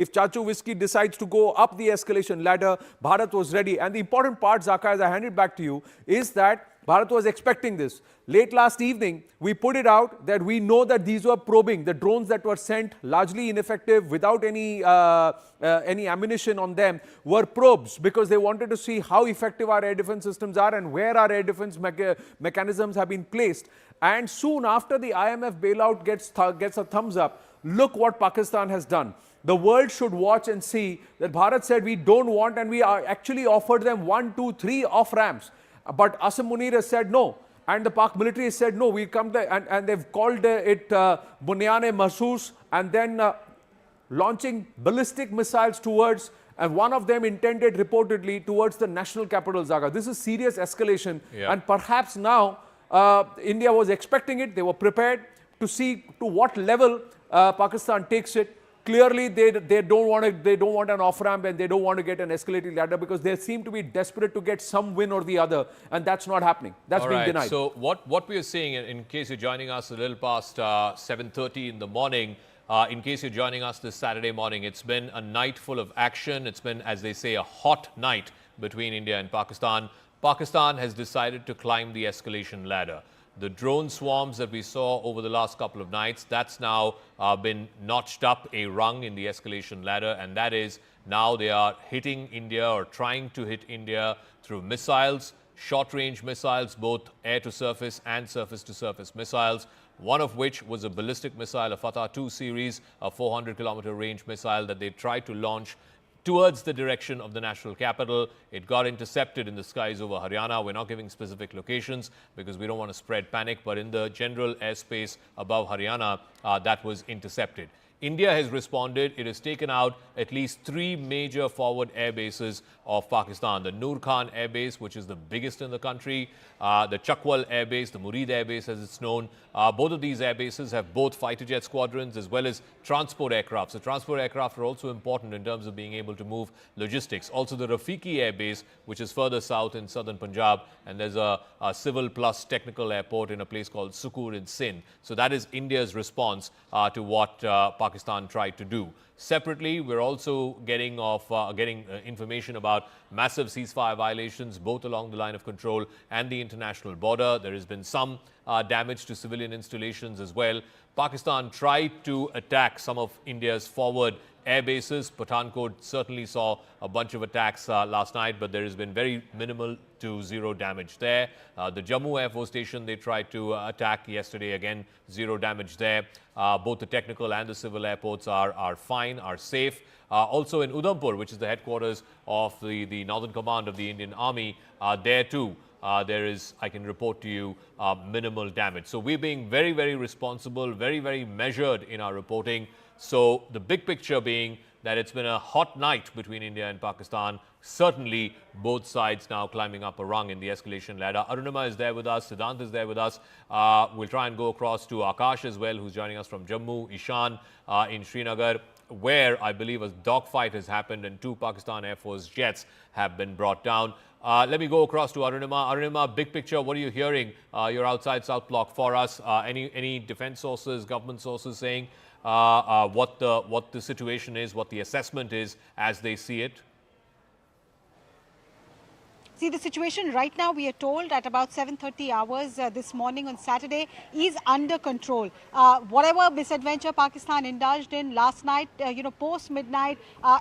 If Chachu Whiskey decides to go up the escalation ladder, Bharat was ready. And the important part, Zaka, as I hand it back to you, is that Bharat was expecting this. Late last evening, we put it out that we know that these were probing. The drones that were sent, largely ineffective, without any ammunition on them, were probes because they wanted to see how effective our air defense systems are and where our air defense mechanisms have been placed. And soon after the IMF bailout gets a thumbs up, look what Pakistan has done. The world should watch and see that Bharat said we don't want, and we actually offered them 1, 2, 3 off-ramps. But Asim Munir has said no. And the Pak military has said no, we come to, and they've called it Bunyane Mahsoos, and then launching ballistic missiles towards, and one of them intended reportedly towards the national capital, Zaga. This is serious escalation. Yeah. And perhaps now India was expecting it. They were prepared to see to what level Pakistan takes it. Clearly, they don't want an off-ramp, and they don't want to get an escalating ladder because they seem to be desperate to get some win or the other, and that's not happening. That's being denied. So what we are seeing, in case you're joining us a little past 7:30 in the morning, in case you're joining us this Saturday morning, it's been a night full of action. It's been, as they say, a hot night between India and Pakistan. Pakistan has decided to climb the escalation ladder. The drone swarms that we saw over the last couple of nights, that's now been notched up a rung in the escalation ladder, and that is now they are hitting India or trying to hit India through missiles, short-range missiles, both air-to-surface and surface-to-surface missiles, one of which was a ballistic missile, a Fatah-ii series, a 400-kilometer range missile that they tried to launch towards the direction of the national capital. It got intercepted in the skies over Haryana. We're not giving specific locations because we don't want to spread panic, but in the general airspace above Haryana, that was intercepted. India has responded. It has taken out at least 3 major forward air bases of Pakistan. The Noor Khan Air Base, which is the biggest in the country, the Chakwal Air Base, the Murid Air Base as it's known. Both of these air bases have both fighter jet squadrons as well as transport aircraft. So transport aircraft are also important in terms of being able to move logistics. Also the Rafiki Air Base, which is further south in southern Punjab, and there's a civil plus technical airport in a place called Sukur in Sindh. So that is India's response to what Pakistan tried to do. Separately, we're also getting information about massive ceasefire violations both along the line of control and the international border. There has been some damage to civilian installations as well. Pakistan tried to attack some of India's forward air bases. Pathankot certainly saw a bunch of attacks last night, but there has been very minimal to zero damage there. The Jammu Air Force Station they tried to attack yesterday, again, zero damage there. Both the technical and the civil airports are fine, are safe. Also in Udhampur, which is the headquarters of the Northern Command of the Indian Army, there too, there is, I can report to you, minimal damage. So we're being very, very responsible, very, very measured in our reporting. So the big picture being that it's been a hot night between India and Pakistan. Certainly, both sides now climbing up a rung in the escalation ladder. Arunima is there with us. Siddhant is there with us. We'll try and go across to Akash as well, who's joining us from Jammu. Ishan in Srinagar, where I believe a dogfight has happened and 2 Pakistan Air Force jets have been brought down. Let me go across to Arunima. Arunima, big picture, what are you hearing? You're outside South Block for us. Any defense sources, government sources saying what the situation is, what the assessment is as they see it? See, the situation right now, we are told at about 7:30 hours this morning on Saturday, is under control. Whatever misadventure Pakistan indulged in last night, post-midnight,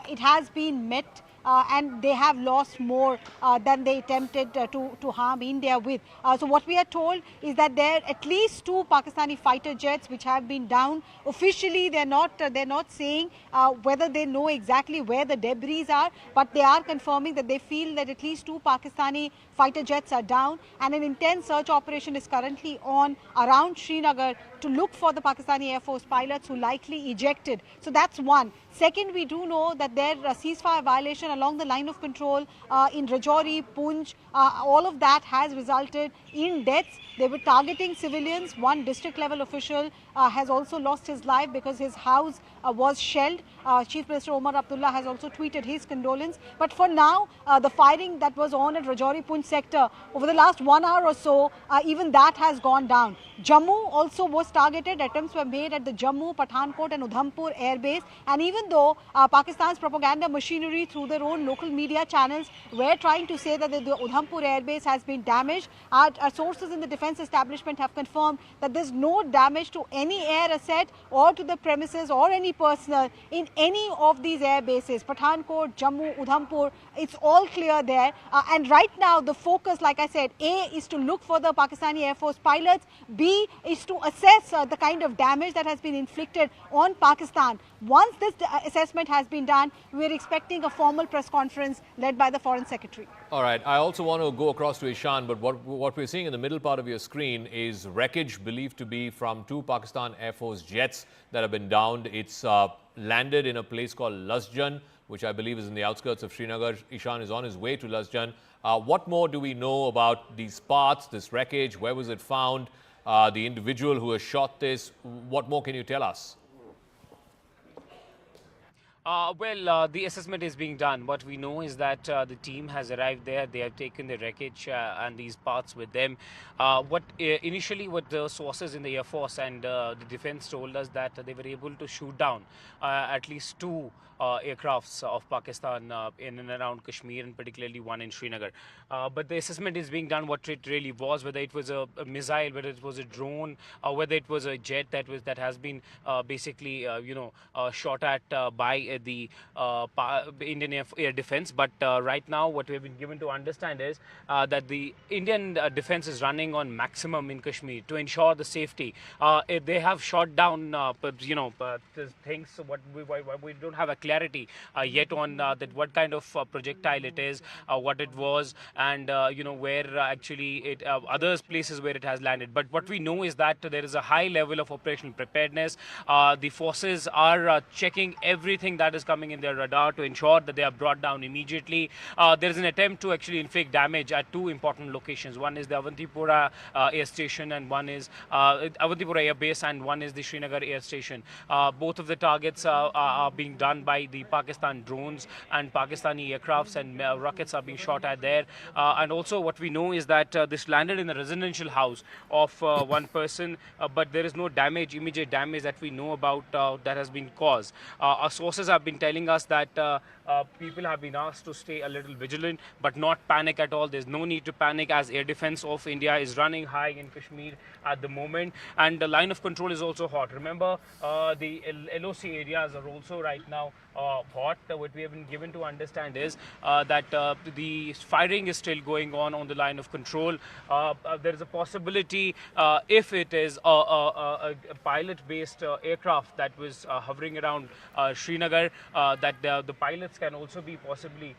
it has been met. And they have lost more than they attempted to harm India with. So what we are told is that there are at least 2 Pakistani fighter jets which have been down. Officially, they're not saying whether they know exactly where the debris are, but they are confirming that they feel that at least 2 Pakistani fighter jets are down, and an intense search operation is currently on around Srinagar to look for the Pakistani Air Force pilots who likely ejected. So that's one. Second, we do know that there are ceasefire violation along the line of control in Rajouri, Poonch. All of that has resulted in deaths. They were targeting civilians. One district level official has also lost his life because his house was shelled. Chief Minister Omar Abdullah has also tweeted his condolence. But for now, the firing that was on at Rajouri Poonch sector over the last 1 hour or so, even that has gone down. Jammu also was was targeted. Attempts were made at the Jammu, Pathankot and Udhampur airbase. And even though Pakistan's propaganda machinery through their own local media channels were trying to say that the Udhampur airbase has been damaged, our sources in the defense establishment have confirmed that there's no damage to any air asset or to the premises or any personnel in any of these air bases. Pathankot, Jammu, Udhampur, it's all clear there. And right now the focus, like I said, A is to look for the Pakistani Air Force pilots, B is to assess the kind of damage that has been inflicted on Pakistan. Once this assessment has been done, we're expecting a formal press conference led by the Foreign Secretary. All right. I also want to go across to Ishan, but what we're seeing in the middle part of your screen is wreckage believed to be from 2 Pakistan Air Force jets that have been downed. It's landed in a place called Lasjan, which I believe is in the outskirts of Srinagar. Ishan is on his way to Lasjan. What more do we know about these parts, this wreckage? Where was it found? The individual who has shot this? What more can you tell us? The assessment is being done. What we know is that the team has arrived there. They have taken the wreckage and these parts with them. Initially, what the sources in the Air Force and the defense told us that they were able to shoot down at least 2 aircrafts of Pakistan in and around Kashmir, and particularly one in Srinagar. But the assessment is being done what it really was, whether it was a missile, whether it was a drone, or whether it was a jet that has been basically shot at by the Indian Air Defense. But right now, what we have been given to understand is that the Indian defense is running on maximum in Kashmir to ensure the safety. They have shot down, things. What we don't have a clarity yet on that what kind of projectile it is, what it was, and where actually it other places where it has landed. But what we know is that there is a high level of operational preparedness. The forces are checking everything that is coming in their radar to ensure that they are brought down immediately. There is an attempt to actually inflict damage at 2 important locations. One is the Avantipura air station, and one is Avantipura air base, and one is the Srinagar air station. Both of the targets are being done by the Pakistan drones, and Pakistani aircrafts and rockets are being shot at there. And also what we know is that this landed in a residential house of one person, but there is no damage, immediate damage that we know about that has been caused. Our sources have been telling us that people have been asked to stay a little vigilant, but not panic at all. There's no need to panic, as air defense of India is running high in Kashmir at the moment, and the line of control is also hot. Remember, the LOC areas are also right now hot. What we have been given to understand is that the firing is still going on the line of control. There is a possibility, if it is a pilot-based aircraft that was hovering around Srinagar, that the pilots can also be possibly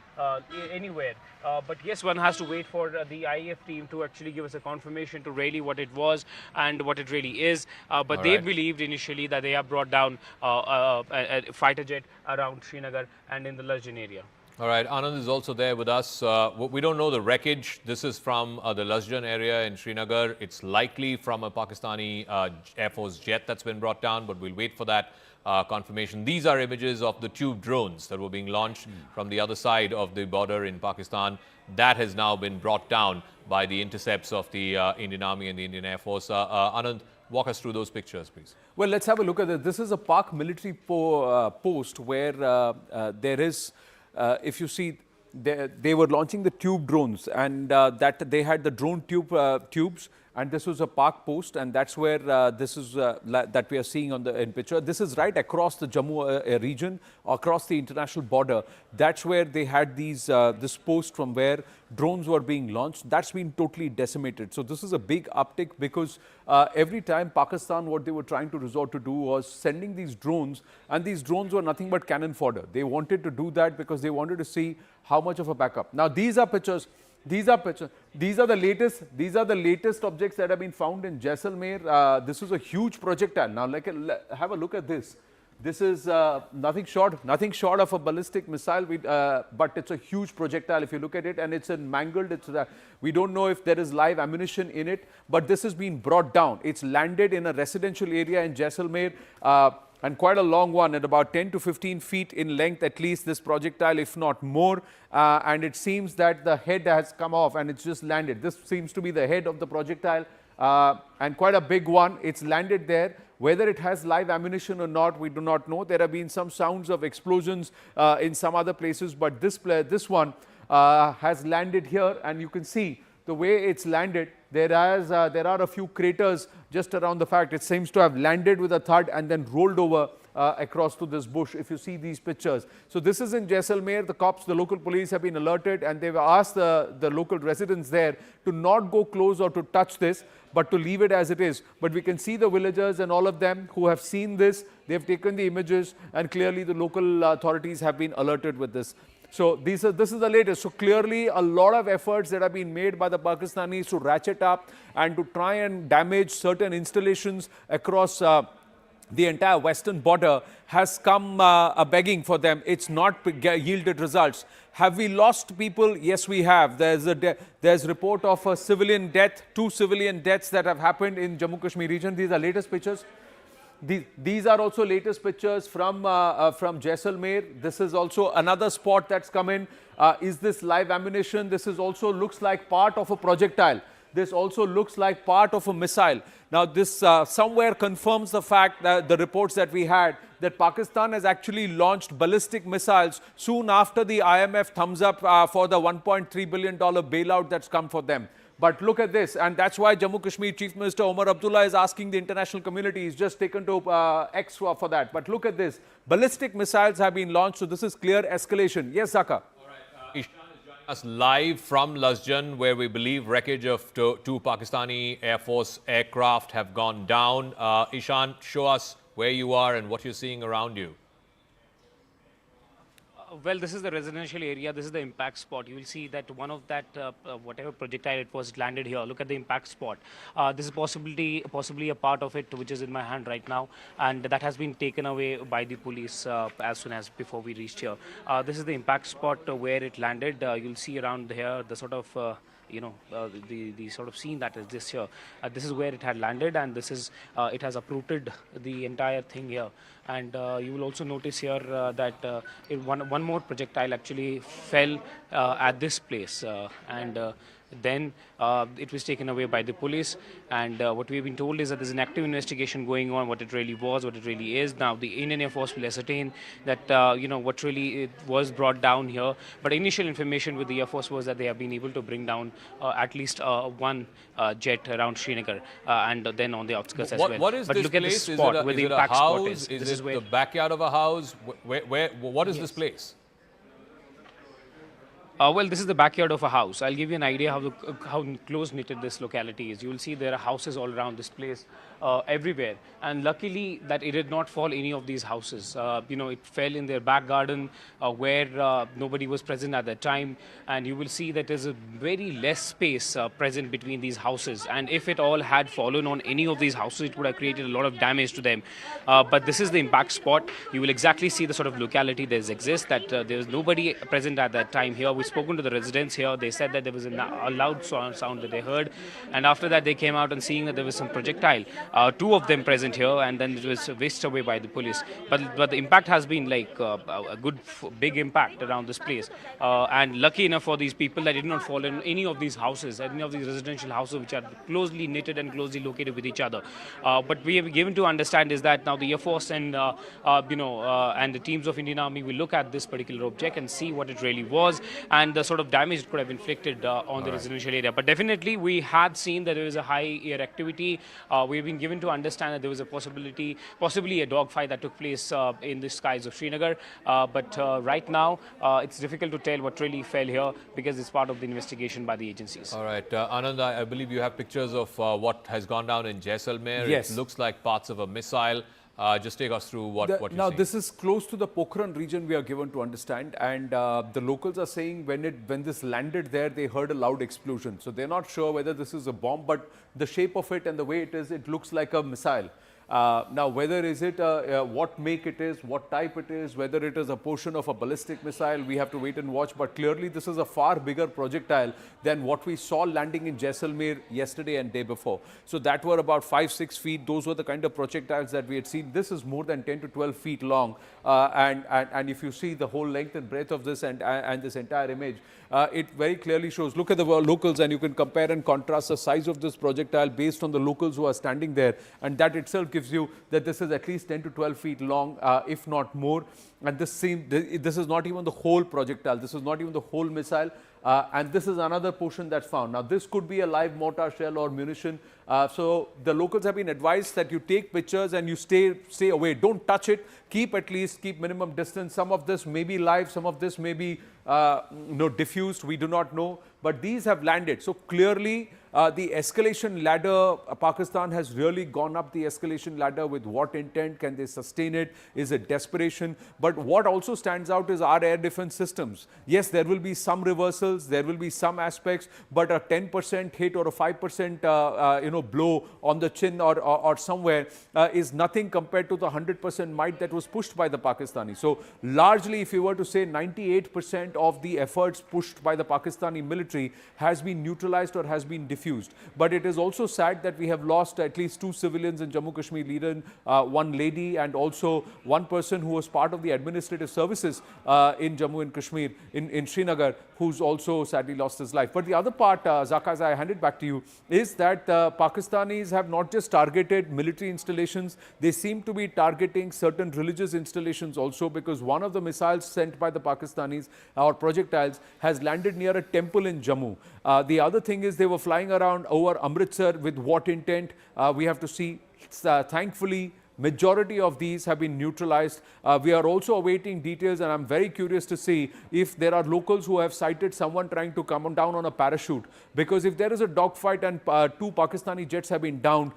anywhere. But yes, one has to wait for the IAF team to actually give us a confirmation to really what it was and what it really is. But they believed initially that they have brought down a fighter jet around Srinagar and in the Lasjan area. All right, Anand is also there with us. We don't know the wreckage. This is from the Lasjan area in Srinagar. It's likely from a Pakistani Air Force jet that's been brought down, but we'll wait for that confirmation. These are images of the tube drones that were being launched from the other side of the border in Pakistan. That has now been brought down by the intercepts of the Indian Army and the Indian Air Force. Anand, walk us through those pictures, please. Well, let's have a look at this. This is a Pak military post where there is, if you see, they were launching the tube drones, and that they had the drone tubes, and this was a Pak post, and that's where this is that we are seeing on the picture. This is right across the Jammu region, across the international border. That's where they had these this post from where drones were being launched. That's been totally decimated. So this is a big uptick, because every time Pakistan, what they were trying to resort to do was sending these drones, and these drones were nothing but cannon fodder. They wanted to do that because they wanted to see how much of a backup. Now these are pictures. These are pictures. These are the latest. These are the latest objects that have been found in Jaisalmer. This is a huge projectile. Now, have a look at this. This is nothing short of a ballistic missile, but it's a huge projectile if you look at it, and it's mangled. We don't know if there is live ammunition in it, but this has been brought down. It's landed in a residential area in Jaisalmer, and quite a long one, at about 10 to 15 feet in length, at least, this projectile, if not more. And it seems that the head has come off and it's just landed. This seems to be the head of the projectile. and quite a big one. It's landed there. Whether it has live ammunition or not, we do not know. There have been some sounds of explosions in some other places, but this one has landed here, and you can see the way it's landed. There are a few craters just around the fact. It seems to have landed with a thud and then rolled over across to this bush, if you see these pictures. So this is in Jaisalmer. The local police have been alerted, and they've asked the local residents there to not go close or to touch this, but to leave it as it is. But we can see the villagers and all of them who have seen this. They've taken the images, and clearly the local authorities have been alerted with this. So this is the latest. So clearly a lot of efforts that have been made by the Pakistanis to ratchet up and to try and damage certain installations across the entire western border has come a begging for them. It's not yielded results. Have we lost people? Yes, we have. There's report of a civilian death, 2 civilian deaths that have happened in Jammu Kashmir region. These are latest pictures. These are also latest pictures from Jaisalmer. This is also another spot that's come in. Is this live ammunition? This is also looks like part of a projectile. This also looks like part of a missile. Now, this somewhere confirms the fact that the reports that we had that Pakistan has actually launched ballistic missiles soon after the IMF thumbs up for the $1.3 billion bailout that's come for them. But look at this, and that's why Jammu Kashmir Chief Minister Omar Abdullah is asking the international community. He's just taken to X for that. But look at this. Ballistic missiles have been launched, so this is clear escalation. Yes, Zaka. All right. Ishan is joining us live from Lasjan, where we believe wreckage of two Pakistani Air Force aircraft have gone down. Ishan, show us where you are and what you're seeing around you. Well, this is the residential area. This is the impact spot. You will see that one of that, whatever projectile it was, landed here. Look at the impact spot. This is possibly a part of it, which is in my hand right now, and that has been taken away by the police as soon as before we reached here. This is the impact spot where it landed. You'll see around here the sort of the sort of scene that is this here. This is where it had landed, and this is it has uprooted the entire thing here. And you will also notice here that one more projectile actually fell at this place, and then it was taken away by the police. And what we've been told is that there's an active investigation going on, what it really was, what it really is. Now the Indian Air Force will ascertain that what really it was brought down here. But initial information with the Air Force was that they have been able to bring down at least one jet around Srinagar and then on the outskirts as well. What is but this look place? At this spot where the impact spot is. Is it the backyard of a house? What is this place? Well, this is the backyard of a house. I'll give you an idea how close-knitted this locality is. You will see there are houses all around this place, everywhere. And luckily that it did not fall any of these houses. It fell in their back garden where nobody was present at that time. And you will see that there's a very less space present between these houses. And if it all had fallen on any of these houses, it would have created a lot of damage to them. But this is the impact spot. You will exactly see the sort of locality that exists, that there was nobody present at that time here. We've spoken to the residents here. They said that there was a loud sound that they heard. And after that, they came out and seeing that there was some projectile, 2 of them present here, and then it was whisked away by the police. But the impact has been like a good big impact around this place. And lucky enough for these people that it did not fall in any of these houses, any of these residential houses which are closely knitted and closely located with each other. But we have given to understand is that now the Air Force and and the teams of Indian Army will look at this particular object and see what it really was and the sort of damage it could have inflicted on the residential area. But definitely we had seen that there was a high air activity. We've been given to understand that there was a possibly a dogfight that took place in the skies of Srinagar. But right now it's difficult to tell what really fell here because it's part of the investigation by the agencies. All right, Anand, I believe you have pictures of what has gone down in Jaisalmer. Yes. It looks like parts of a missile. Just take us through what you're now, seeing. this is close to the Pokhran region, we are given to understand, and the locals are saying when this landed there, they heard a loud explosion. So they're not sure whether this is a bomb, but the shape of it and the way it is, it looks like a missile. Now, whether is it what make it is, what type it is, whether it is a portion of a ballistic missile, we have to wait and watch. But clearly, this is a far bigger projectile than what we saw landing in Jaisalmer yesterday and day before. So that were about 5-6 feet. Those were the kind of projectiles that we had seen. This is more than 10 to 12 feet long, and if you see the whole length and breadth of this and this entire image, it very clearly shows. Look at the locals, and you can compare and contrast the size of this projectile based on the locals who are standing there, and that itself gives you that this is at least 10 to 12 feet long, if not more. And this is not even the whole projectile. This is not even the whole missile. And this is another portion that's found. Now, this could be a live mortar shell or munition. So the locals have been advised that you take pictures and you stay away. Don't touch it. Keep minimum distance. Some of this may be live. Some of this may be diffused. We do not know. But these have landed. So clearly, the escalation ladder, Pakistan has really gone up the escalation ladder. With what intent? Can they sustain it? Is it desperation? But what also stands out is our air defense systems. Yes, there will be some reversals, there will be some aspects, but a 10% hit or a 5% blow on the chin or somewhere is nothing compared to the 100% might that was pushed by the Pakistani. So largely, if you were to say 98% of the efforts pushed by the Pakistani military has been neutralized or has been diffused. But it is also sad that we have lost at least 2 civilians in Jammu Kashmir, leader, one lady, and also one person who was part of the administrative services in Jammu and Kashmir, in Srinagar, who's also sadly lost his life. But the other part, Zaka, as I hand it back to you, is that Pakistanis have not just targeted military installations, they seem to be targeting certain religious installations also, because one of the missiles sent by the Pakistanis, or projectiles, has landed near a temple in Jammu. The other thing is they were flying around over Amritsar. With what intent? We have to see. Thankfully, majority of these have been neutralized. We are also awaiting details, and I'm very curious to see if there are locals who have cited someone trying to come down on a parachute. Because if there is a dogfight and 2 Pakistani jets have been downed,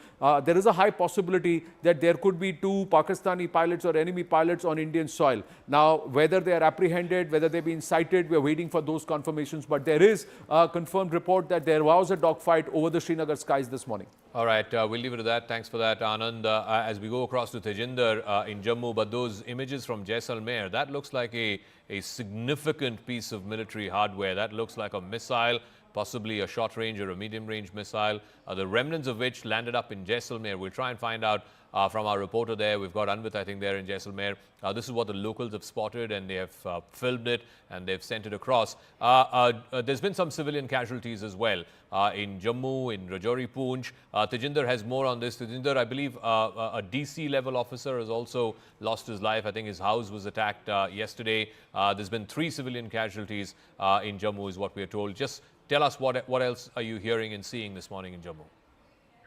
there is a high possibility that there could be 2 Pakistani pilots or enemy pilots on Indian soil. Now, whether they are apprehended, whether they've been cited, we are waiting for those confirmations. But there is a confirmed report that there was a dogfight over the Srinagar skies this morning. All right, we'll leave it at that. Thanks for that, Anand. As we go across to Tejinder in Jammu, but those images from Jaisalmer, that looks like a significant piece of military hardware. That looks like a missile, possibly a short range or a medium range missile, the remnants of which landed up in Jaisalmer. We'll try and find out from our reporter there. We've got Anvit, I think, there in Jaisalmer. This is what the locals have spotted, and they have filmed it and they've sent it across. There's been some civilian casualties as well in Jammu, in Rajouri, Poonch. Tejinder has more on this. Tejinder, I believe a DC level officer has also lost his life. I think his house was attacked yesterday. There's been 3 civilian casualties in Jammu is what we are told. Just tell us what else are you hearing and seeing this morning in Jammu?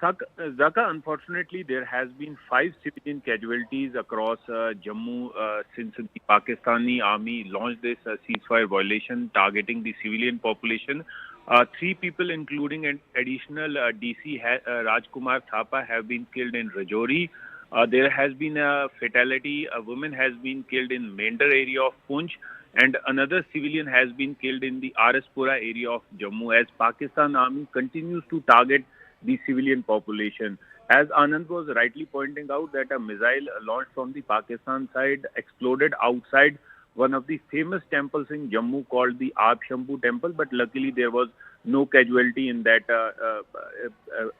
Zaka, unfortunately, there has been 5 civilian casualties across Jammu since the Pakistani army launched this ceasefire violation targeting the civilian population. 3 people, including an additional DC Rajkumar Thapa, have been killed in Rajouri. There has been a fatality. A woman has been killed in Mender area of Poonch, and another civilian has been killed in the Araspura area of Jammu, as Pakistan army continues to target the civilian population. As Anand was rightly pointing out, that a missile launched from the Pakistan side exploded outside one of the famous temples in Jammu called the Aab Shambhu temple, but luckily there was no casualty in that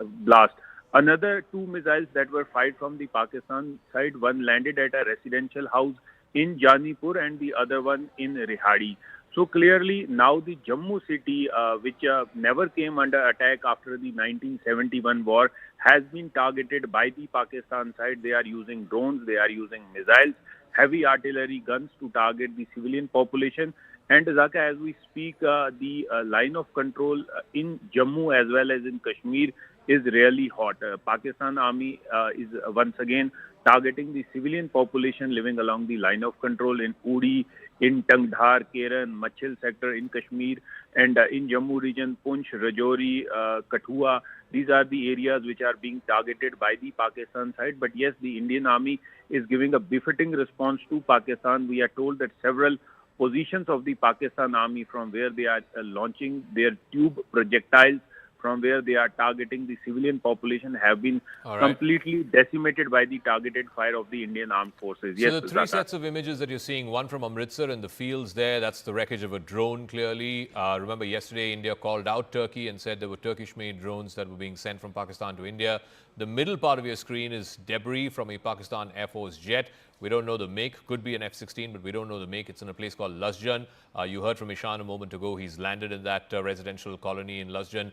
blast. Another 2 missiles that were fired from the Pakistan side, one landed at a residential house in Janipur and the other one in Rehadi. So clearly now the Jammu city, which never came under attack after the 1971 war, has been targeted by the Pakistan side. They are using drones, they are using missiles, heavy artillery guns to target the civilian population. And Zaka, as we speak, the line of control in Jammu as well as in Kashmir is really hot. Pakistan army is once again targeting the civilian population living along the line of control in Uri, in Tangdhar, Keran, Machil sector in Kashmir, and in Jammu region, Poonch, Rajouri, Kathua. These are the areas which are being targeted by the Pakistan side. But yes, the Indian army is giving a befitting response to Pakistan. We are told that several positions of the Pakistan army from where they are launching their tube projectiles from where they are targeting the civilian population have been All right. completely decimated by the targeted fire of the Indian armed forces. So Yes, the three Zaka. sets of images that you're seeing, one from Amritsar in the fields there, that's the wreckage of a drone clearly. Remember yesterday India called out Turkey and said there were Turkish-made drones that were being sent from Pakistan to India. The middle part of your screen is debris from a Pakistan Air Force jet. We don't know the make, could be an F-16, but we don't know the make. It's in a place called Lasjan. You heard from Ishan a moment ago. He's landed in that residential colony in Lasjan.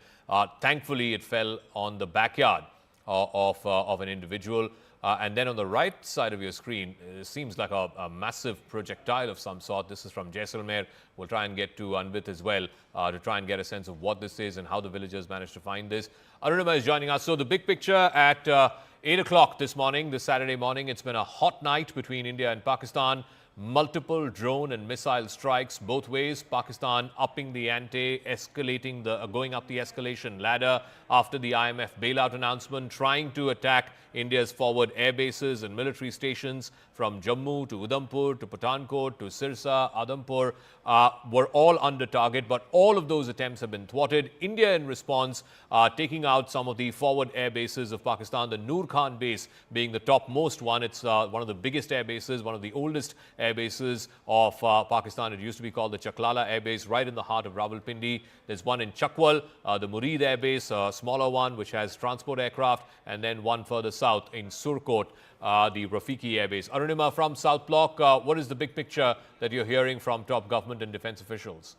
Thankfully, it fell on the backyard of an individual. And then on the right side of your screen, it seems like a massive projectile of some sort. This is from Jaisalmer. We'll try and get to Anvit as well to try and get a sense of what this is and how the villagers managed to find this. Arunima is joining us. So the big picture at 8 o'clock this morning, this Saturday morning, it's been a hot night between India and Pakistan. Multiple drone and missile strikes both ways. Pakistan upping the ante, escalating going up the escalation ladder after the IMF bailout announcement, trying to attack India's forward air bases and military stations from Jammu to Udhampur to Pathankot to Sirsa, Adhampur were all under target, but all of those attempts have been thwarted. India in response taking out some of the forward air bases of Pakistan, the Noor Khan base being the topmost one. It's one of the biggest air bases, one of the oldest air bases of Pakistan. It used to be called the Chaklala Air Base, right in the heart of Rawalpindi. There's one in Chakwal, the Murid Air Base, a smaller one which has transport aircraft, and then one further south in Sialkot, the Rafiki Air Base. Arunima, from South Block, what is the big picture that you're hearing from top government and defense officials?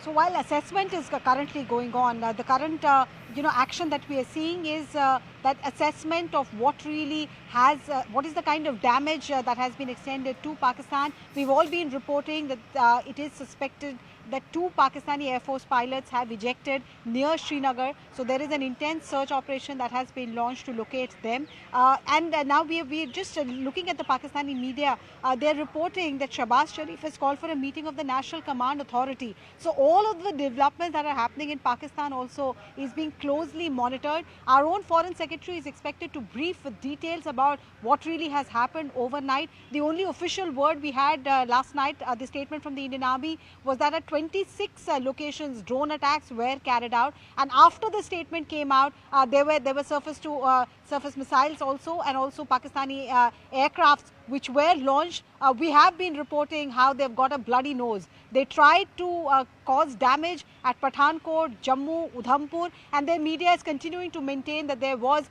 So while assessment is currently going on, the current action that we are seeing is that assessment of what really has, what is the kind of damage that has been extended to Pakistan. We've all been reporting that it is suspected that 2 Pakistani Air Force pilots have ejected near Srinagar. So there is an intense search operation that has been launched to locate them. And now we're just looking at the Pakistani media. They're reporting that Shahbaz Sharif has called for a meeting of the National Command Authority. So all of the developments that are happening in Pakistan also is being closely monitored. Our own Foreign Secretary is expected to brief with details about what really has happened overnight. The only official word we had last night, the statement from the Indian Army, was that at 26 locations drone attacks were carried out, and after the statement came out, there were surface missiles also, and also Pakistani aircrafts which were launched. We have been reporting how they've got a bloody nose. They tried to cause damage at Pathankot, Jammu, Udhampur, and their media is continuing to maintain that there was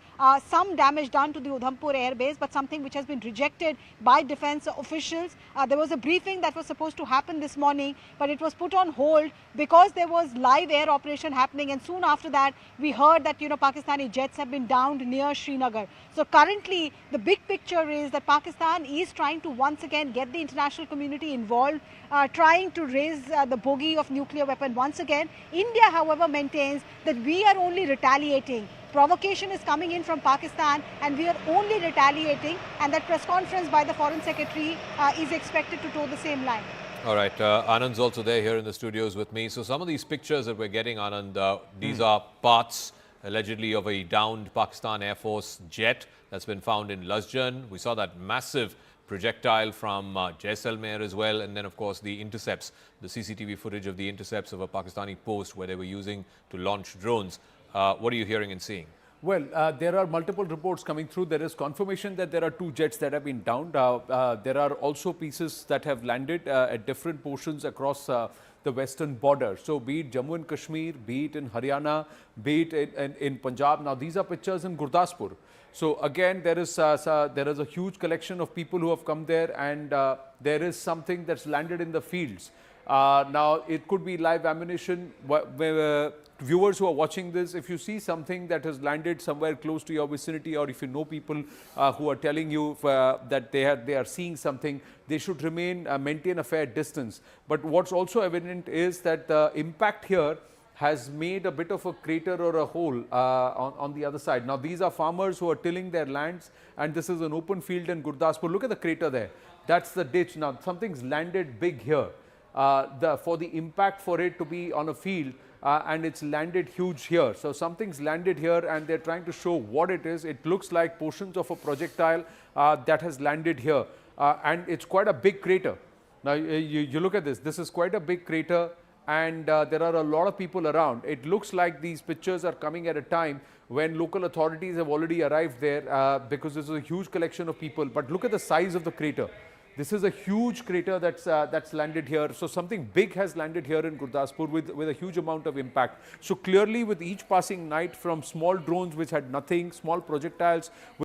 some damage done to the Udhampur air base, but something which has been rejected by defense officials. There was a briefing that was supposed to happen this morning, but it was put on hold because there was live air operation happening, and soon after that we heard that Pakistani jets have been downed near Srinagar. So currently the big picture is that Pakistan is trying to once again get the international community involved, trying to raise the bogey of nuclear weapon once again. India, however, maintains that we are only retaliating. Provocation is coming in from Pakistan and we are only retaliating, and that press conference by the Foreign Secretary is expected to toe the same line. All right, Anand's also there here in the studios with me. So some of these pictures that we're getting, Anand, these are parts allegedly of a downed Pakistan Air Force jet that's been found in Lasjan. We saw that massive projectile from Jaisalmer as well, and then of course the intercepts, the CCTV footage of the intercepts of a Pakistani post where they were using to launch drones. What are you hearing and seeing? Well, there are multiple reports coming through. There is confirmation that there are 2 jets that have been downed. There are also pieces that have landed at different portions across the western border. So be it Jammu and Kashmir, be it in Haryana, be it in Punjab. Now these are pictures in Gurdaspur. So again, there is a huge collection of people who have come there, and there is something that's landed in the fields. Now it could be live ammunition. Viewers who are watching this, if you see something that has landed somewhere close to your vicinity, or if you know people who are telling you that they are seeing something, they should maintain a fair distance. But what's also evident is that the impact here has made a bit of a crater or a hole on the other side. Now these are farmers who are tilling their lands, and this is an open field in Gurdaspur. Look at the crater there. That's the ditch. Now something's landed big here. For the impact for it to be on a field, and it's landed huge here. So something's landed here and they're trying to show what it is. It looks like portions of a projectile that has landed here, and it's quite a big crater. Now you look at this. This is quite a big crater. and there are a lot of people around. It looks like these pictures are coming at a time when local authorities have already arrived there because this is a huge collection of people. But look at the size of the crater. This is a huge crater that's landed here. So something big has landed here in Gurdaspur with a huge amount of impact. So clearly with each passing night from small drones which had nothing, small projectiles